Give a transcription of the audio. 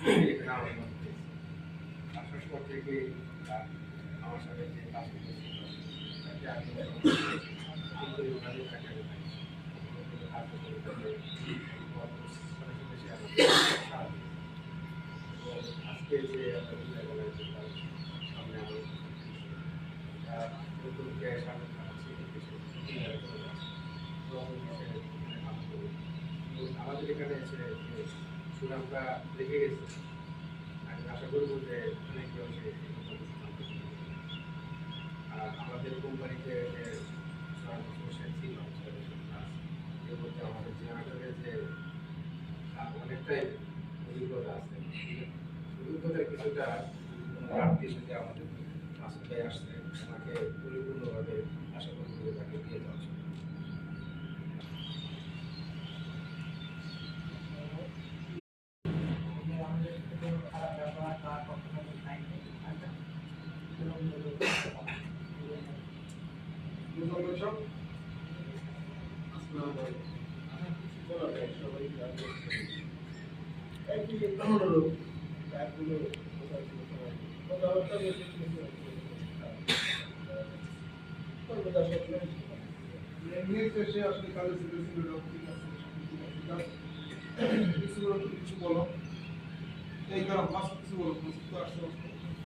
এখানে আমার মধ্যে আসার পর থেকে আমার সাথে যে কাজ করতেছিল তাকে আমি কিন্তু ওখানে থাকে কাজ করে তাকে আজকে যে সামনে নতুন গ্যাস আমি খাচ্ছি আমাদের এখানে এসে সুনামটা রেখে গেছে। আমি আশা করবো যে অনেকে আর আমাদের কোম্পানিতে যে সমস্যা ছিল এর মধ্যে আমাদের যে নাটকের যে অনেকটাই অভিজ্ঞতা আছে, অভিজ্ঞতার কিছুটা ঘাটতি যদি আমাদের রাস্তায় আসছে তাকে পরিপূর্ণভাবে আশা করবো যে তাকে দিয়ে দেওয়া উচিত। কিছু বলো এই কারণ কিছু বলো